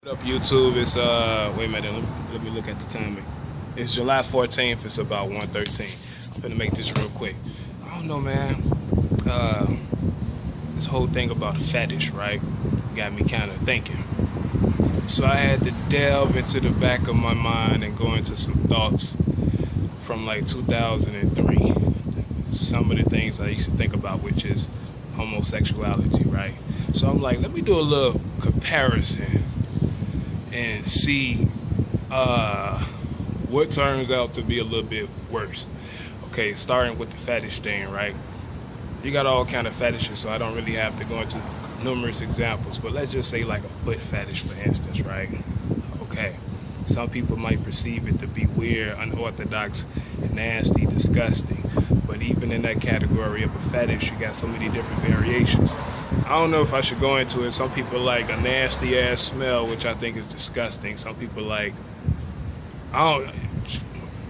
What up, YouTube? It's wait a minute, let me look at the timing. It's July 14th. It's about 1:13. I'm gonna make this real quick. I don't know, man. This whole thing about fetish, right, got me kind of thinking. So I had to delve into the back of my mind and go into some thoughts from like 2003. Some of the things I used to think about, which is homosexuality, right? So I'm like, let me do a little comparison and see what turns out to be a little bit worse. Okay, starting with the fetish thing, right? You got all kind of fetishes, so I don't really have to go into numerous examples, but let's just say like a foot fetish, for instance, right? Okay, some people might perceive it to be weird, unorthodox, nasty, disgusting, but even in that category of a fetish, you got so many different variations. I don't know if I should go into it. Some people like a nasty ass smell, which I think is disgusting. Some people like, I don't,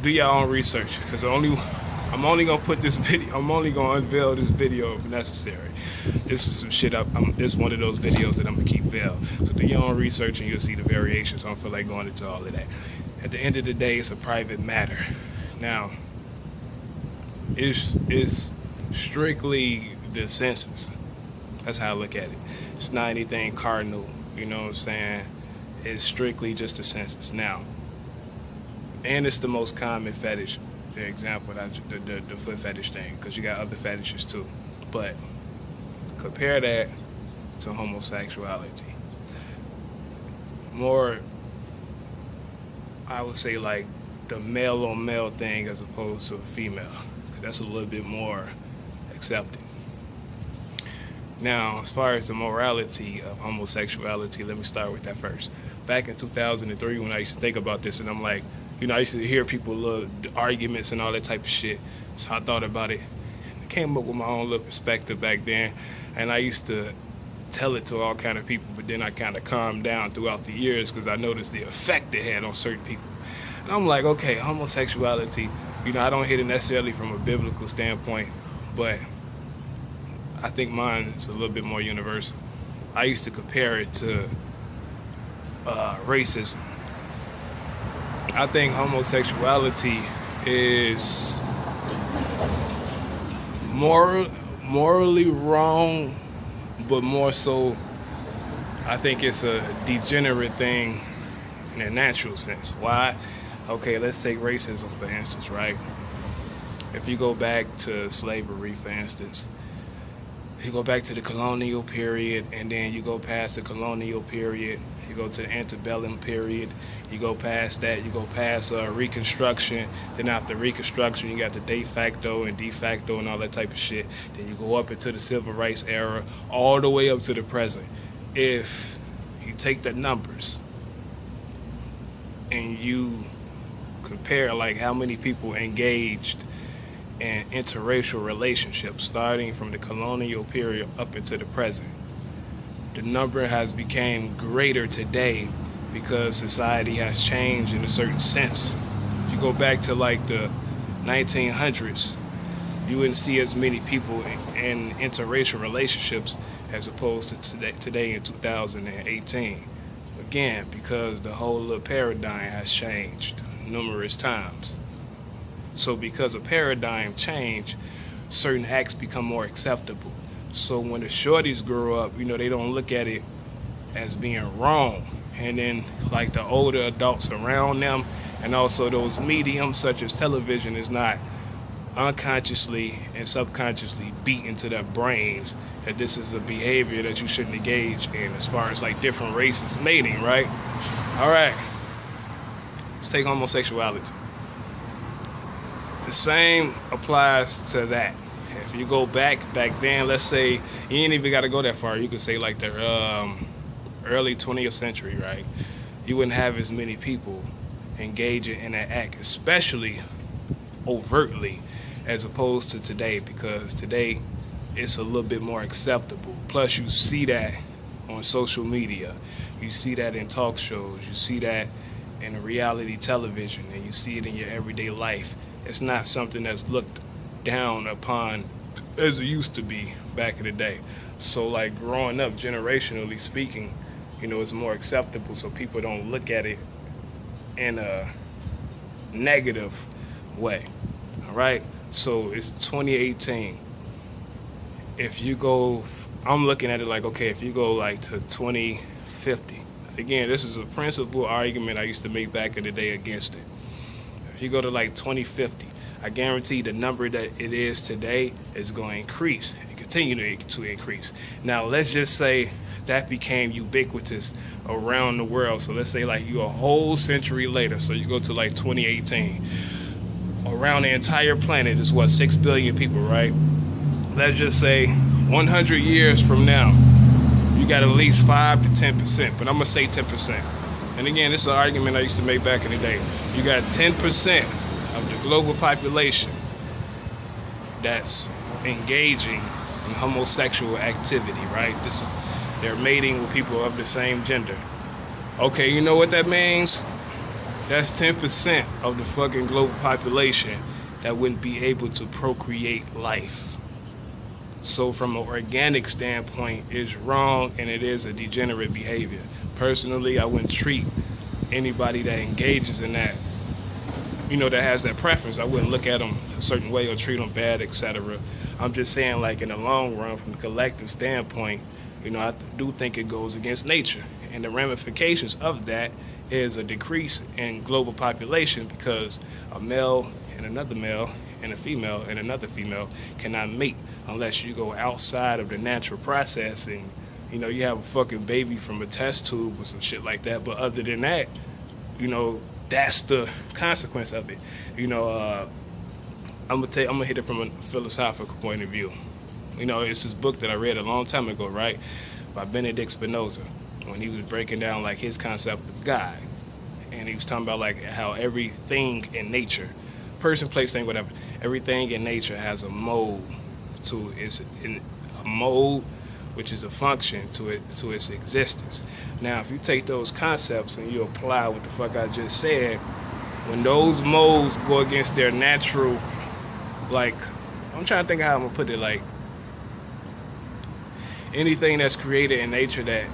do your own research, because I'm only gonna put this video, I'm only gonna unveil this video if necessary. This is some shit this is one of those videos that I'm gonna keep veiled. So do your own research and you'll see the variations. I don't feel like going into all of that. At the end of the day, it's a private matter. Now, it's strictly the senses. That's how I look at it. It's not anything cardinal, you know what I'm saying? It's strictly just the senses. Now, and it's the most common fetish, the example, the foot fetish thing, because you got other fetishes too. But compare that to homosexuality. More, I would say, like the male on male thing as opposed to a female. That's a little bit more accepted. Now, as far as the morality of homosexuality, let me start with that first. Back in 2003, when I used to think about this, and I'm like, you know, I used to hear people arguments and all that type of shit. So I thought about it. I came up with my own little perspective back then, and I used to tell it to all kind of people, but then I kind of calmed down throughout the years because I noticed the effect it had on certain people. And I'm like, okay, homosexuality, you know, I don't hit it necessarily from a biblical standpoint, but I think mine is a little bit more universal. I used to compare it to racism. I think homosexuality is morally wrong, but more so, I think it's a degenerate thing in a natural sense. Why? Okay, let's take racism, for instance, right? If you go back to slavery, for instance, you go back to the colonial period, and then you go past the colonial period, you go to the antebellum period, you go past that, you go past Reconstruction, then after Reconstruction you got the de facto and all that type of shit. Then you go up into the civil rights era, all the way up to the present. If you take the numbers and you compare like how many people engaged in interracial relationships starting from the colonial period up into the present, the number has become greater today because society has changed in a certain sense. If you go back to like the 1900s, you wouldn't see as many people in interracial relationships as opposed to today in 2018. Again, because the whole little paradigm has changed numerous times. So because of paradigm change, certain acts become more acceptable. So when the shorties grow up, you know, they don't look at it as being wrong. And then like the older adults around them and also those mediums such as television is not unconsciously and subconsciously beat into their brains that this is a behavior that you shouldn't engage in as far as like different races mating, right? All right, let's take homosexuality. The same applies to that. If you go back then, let's say, you ain't even got to go that far. You could say like the early 20th century, right? You wouldn't have as many people engaging in that act, especially overtly, as opposed to today, because today it's a little bit more acceptable. Plus you see that on social media. You see that in talk shows. You see that in reality television, and you see it in your everyday life. It's not something that's looked down upon as it used to be back in the day. So like growing up, generationally speaking, it's more acceptable, so people don't look at it in a negative way. All right, so it's 2018. If you go, I'm looking at it like, okay, if you go like to 2050, again, this is a principal argument I used to make back in the day against it. If you go to like 2050, I guarantee the number that it is today is going to increase and continue to increase. Now, let's just say that became ubiquitous around the world. So let's say like you a whole century later, so you go to like 2018. Around the entire planet is what, 6 billion people, right? Let's just say 100 years from now, you got at least 5 to 10%, but I'm gonna say 10%. And again, this is an argument I used to make back in the day. You got 10% of the global population that's engaging in homosexual activity, right? They're mating with people of the same gender. Okay, you know what that means? That's 10% of the fucking global population that wouldn't be able to procreate life. So from an organic standpoint, it's wrong and it is a degenerate behavior. Personally, I wouldn't treat anybody that engages in that, that has that preference. I wouldn't look at them a certain way or treat them bad, etc. I'm just saying, like, in the long run, from the collective standpoint, I do think it goes against nature. And the ramifications of that is a decrease in global population, because a male and another male and a female and another female cannot mate unless you go outside of the natural process and, you have a fucking baby from a test tube or some shit like that. But other than that, that's the consequence of it. I'm gonna hit it from a philosophical point of view. It's this book that I read a long time ago, right, by Benedict Spinoza, when he was breaking down like his concept of God, and he was talking about like how everything in nature, person, place, thing, whatever, everything in nature has a mode to a mode, which is a function to its existence. Now, if you take those concepts and you apply what the fuck I just said, when those modes go against their natural, like, I'm trying to think of how I'm gonna put it, like, anything that's created in nature that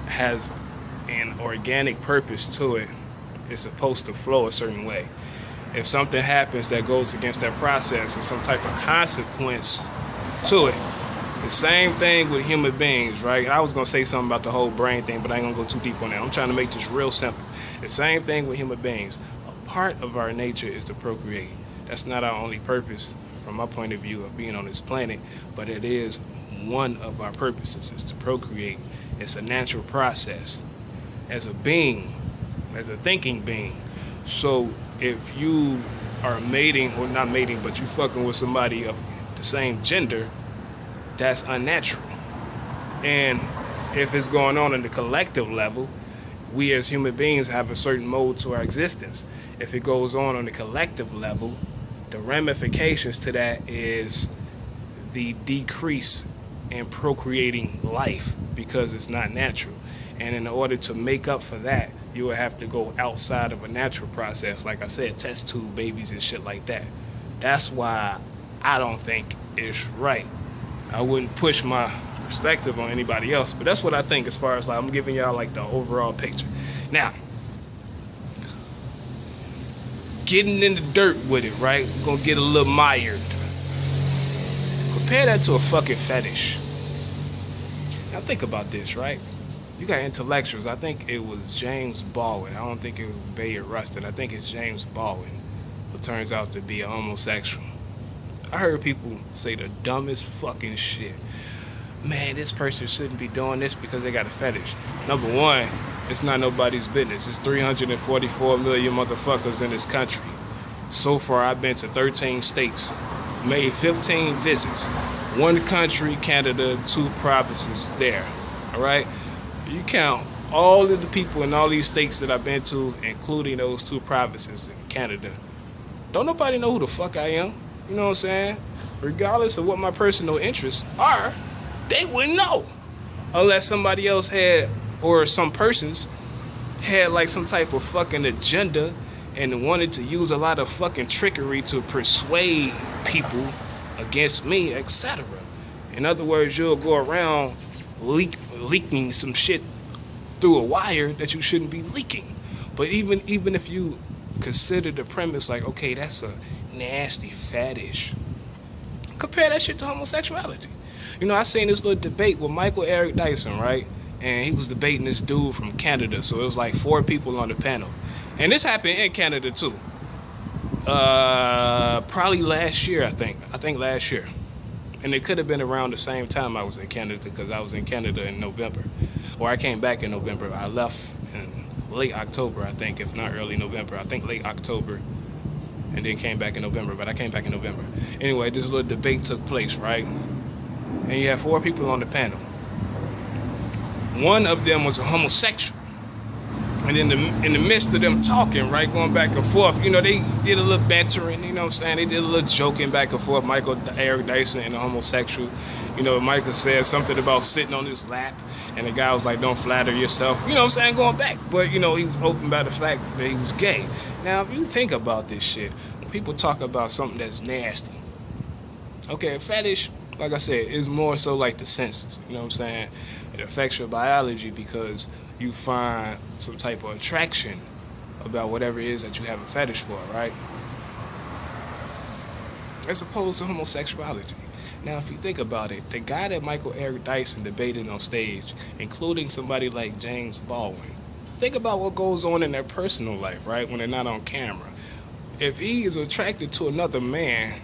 has an organic purpose to it is supposed to flow a certain way. If something happens that goes against that process, or some type of consequence to it. The same thing with human beings, right? I was gonna say something about the whole brain thing, but I ain't gonna go too deep on that. I'm trying to make this real simple. The same thing with human beings. A part of our nature is to procreate. That's not our only purpose from my point of view of being on this planet, but it is one of our purposes, is to procreate. It's a natural process as a being, as a thinking being. So if you are mating, or not mating, but you fucking with somebody of the same gender, that's unnatural. And if it's going on the collective level, we as human beings have a certain mode to our existence. If it goes on the collective level, the ramifications to that is the decrease in procreating life, because it's not natural. And in order to make up for that, you would have to go outside of a natural process, like I said, test tube babies and shit like that. That's why I don't think it's right. I wouldn't push my perspective on anybody else, but that's what I think, as far as like I'm giving y'all like the overall picture. Now, getting in the dirt with it, right? We're gonna get a little mired. Compare that to a fucking fetish. Now think about this, right? You got intellectuals. I think it was James Baldwin. I don't think it was Bayard Rustin. I think it's James Baldwin, who turns out to be a homosexual. I heard people say the dumbest fucking shit. Man, this person shouldn't be doing this because they got a fetish. Number one, it's not nobody's business. It's 344 million motherfuckers in this country. So far, I've been to 13 states, made 15 visits. One country, Canada, 2 provinces there. All right? You count all of the people in all these states that I've been to, including those 2 provinces in Canada. Don't nobody know who the fuck I am. You know what I'm saying? Regardless of what my personal interests are, they wouldn't know. Unless somebody else had, or some persons had like some type of fucking agenda and wanted to use a lot of fucking trickery to persuade people against me, etc. In other words, you'll go around leaking some shit through a wire that you shouldn't be leaking. But even if you consider the premise like, okay, that's a nasty fetish, compare that shit to homosexuality. You know, I seen this little debate with Michael Eric Dyson, right? And he was debating this dude from Canada. So it was like 4 people on the panel. And this happened in Canada too. Probably last year, I think last year. And it could have been around the same time I was in Canada, because I was in Canada in November. Or I came back in November. I left in late October, I think, if not early November. I think late October, and then came back in November. But I came back in November. Anyway, this little debate took place, right? And you had 4 people on the panel. One of them was a homosexual. And in the midst of them talking, right, going back and forth, you know, they did a little bantering, you know what I'm saying? They did a little joking back and forth, Michael Eric Dyson and the homosexual. You know, Michael said something about sitting on his lap, and the guy was like, don't flatter yourself. You know what I'm saying? Going back. But, you know, he was open about the fact that he was gay. Now, if you think about this shit, when people talk about something that's nasty, okay, a fetish, like I said, is more so like the senses. You know what I'm saying? It affects your biology because you find some type of attraction about whatever it is that you have a fetish for, right? As opposed to homosexuality. Now, if you think about it, the guy that Michael Eric Dyson debated on stage, including somebody like James Baldwin, think about what goes on in their personal life, right, when they're not on camera. If he is attracted to another man,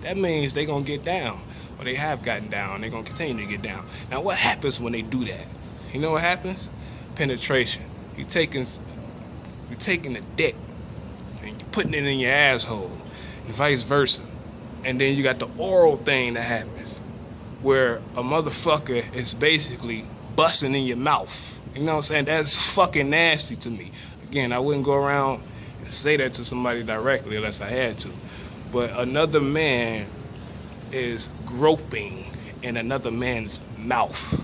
that means they're going to get down. Or they have gotten down. They're going to continue to get down. Now, what happens when they do that? You know what happens? Penetration. You're taking the dick and you're putting it in your asshole, and vice versa. And then you got the oral thing that happens, where a motherfucker is basically busting in your mouth. You know what I'm saying? That's fucking nasty to me. Again, I wouldn't go around and say that to somebody directly unless I had to. But another man is groping in another man's mouth.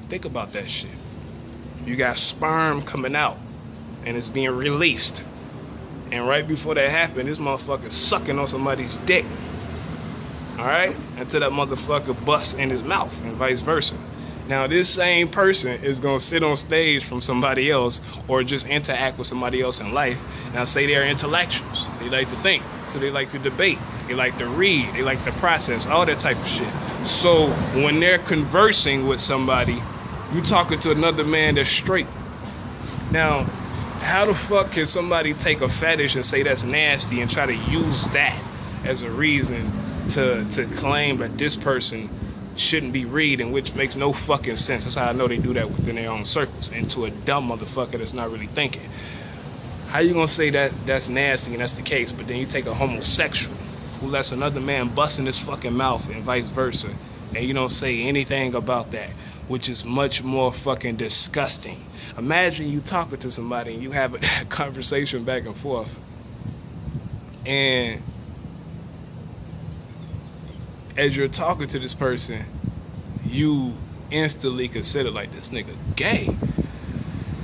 Think about that shit. You got sperm coming out and it's being released. And right before that happened, this motherfucker sucking on somebody's dick. Alright? Until that motherfucker busts in his mouth and vice versa. Now, this same person is going to sit on stage from somebody else or just interact with somebody else in life. Now, say they're intellectuals. They like to think. So they like to debate. They like to read. They like to process. All that type of shit. So when they're conversing with somebody, you talking to another man that's straight. Now, how the fuck can somebody take a fetish and say that's nasty and try to use that as a reason to claim that this person shouldn't be reading, which makes no fucking sense. That's how I know they do that within their own circles, and to a dumb motherfucker that's not really thinking. How you gonna say that that's nasty and that's the case, but then you take a homosexual who lets another man bust in his fucking mouth and vice versa, and you don't say anything about that, which is much more fucking disgusting. Imagine you talking to somebody and you have a conversation back and forth, and as you're talking to this person, you instantly consider like, this nigga gay.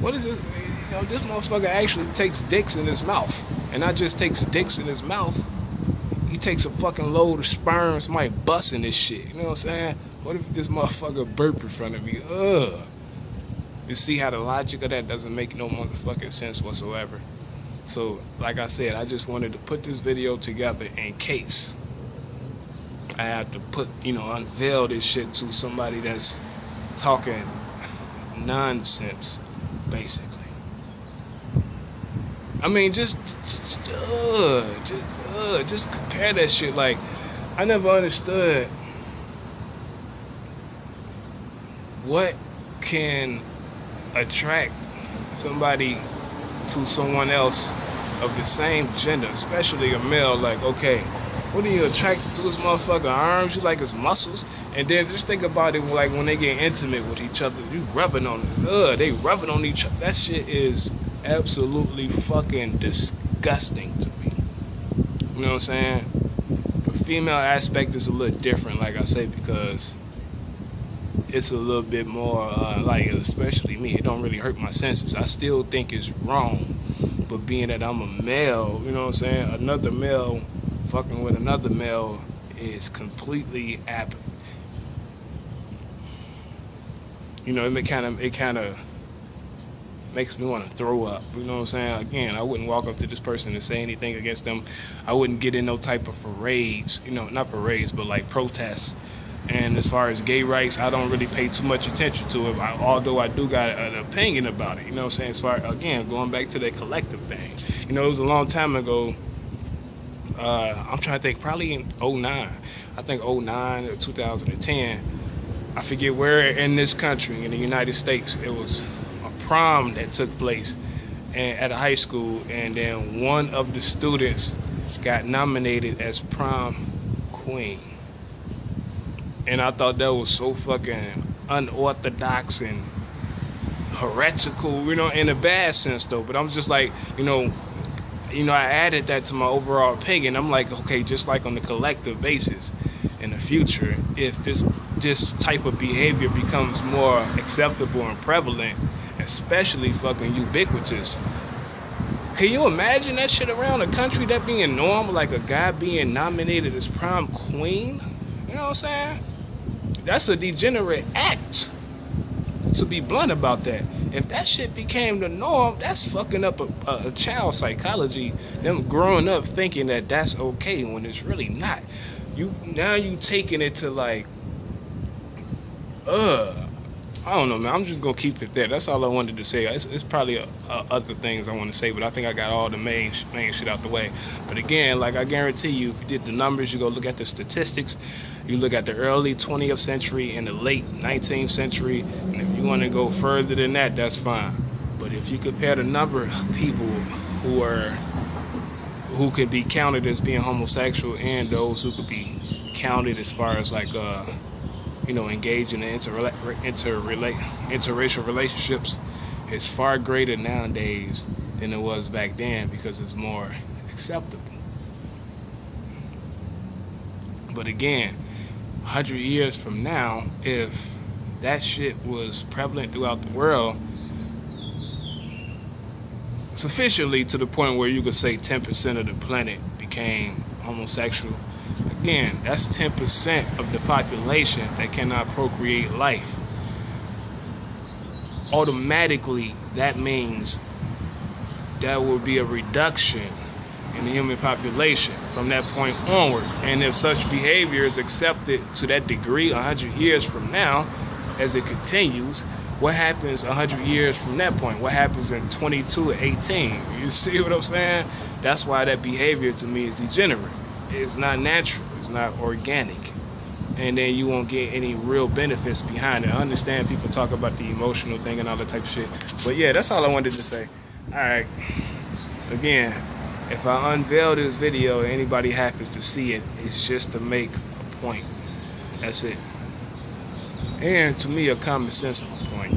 What is this? You know, this motherfucker actually takes dicks in his mouth. And not just takes dicks in his mouth, he takes a fucking load of sperm, somebody busting this shit. You know what I'm saying? What if this motherfucker burp in front of me? Ugh. You see how the logic of that doesn't make no motherfucking sense whatsoever. So, like I said, I just wanted to put this video together in case I have to unveil this shit to somebody that's talking nonsense, basically. I mean, just compare that shit. Like, I never understood what can attract somebody to someone else of the same gender, especially a male. Like, okay, what are you attracted to his motherfucking arms? You like his muscles? And then just think about it, like when they get intimate with each other, you rubbing on it. They rubbing on each other. That shit is absolutely fucking disgusting to me. You know what I'm saying? The female aspect is a little different, like I say, because it's a little bit more, like, especially me, it don't really hurt my senses. I still think it's wrong, but being that I'm a male, you know what I'm saying? Another male fucking with another male is completely You know, it kind of makes me want to throw up. You know what I'm saying? Again, I wouldn't walk up to this person and say anything against them. I wouldn't get in no type of parades. You know, not parades, but like protests. And as far as gay rights, I don't really pay too much attention to it, although I do got an opinion about it. You know what I'm saying? As far, again, going back to that collective thing. You know, it was a long time ago. I'm trying to think, probably in 09. I think 09 or 2010. I forget where in this country, in the United States, it was a prom that took place at a high school, and then one of the students got nominated as prom queen. And I thought that was so fucking unorthodox and heretical, you know, in a bad sense though. But I'm just like, you know, I added that to my overall opinion. I'm like, okay, just like on the collective basis in the future, if this type of behavior becomes more acceptable and prevalent, especially fucking ubiquitous, can you imagine that shit around the country, that being normal, like a guy being nominated as prom queen? You know what I'm saying? That's a degenerate act, to be blunt about that. If that shit became the norm, that's fucking up a child's psychology, them growing up thinking that that's okay when it's really not. Now you taking it to like, I don't know, man. I'm just gonna keep it there. That's all I wanted to say. It's probably other things I want to say, but I think I got all the main shit out the way. But again, like I guarantee you, if you did the numbers, you go look at the statistics, you look at the early 20th century and the late 19th century, and if you want to go further than that, that's fine. But if you compare the number of people who could be counted as being homosexual and those who could be counted as far as like you know, engage in interracial relationships, is far greater nowadays than it was back then, because it's more acceptable. But again, 100 years from now, if that shit was prevalent throughout the world sufficiently to the point where you could say 10% of the planet became homosexual, again, that's 10% of the population that cannot procreate life. Automatically, that means there will be a reduction in the human population from that point onward. And if such behavior is accepted to that degree 100 years from now, as it continues, what happens 100 years from that point? What happens in 22 or 18? You see what I'm saying? That's why that behavior to me is degenerate. It's not natural. It's not organic. And then you won't get any real benefits behind it. I understand people talk about the emotional thing and all that type of shit. But yeah, that's all I wanted to say. Alright. Again, if I unveil this video and anybody happens to see it, it's just to make a point. That's it. And to me, a common sensical point.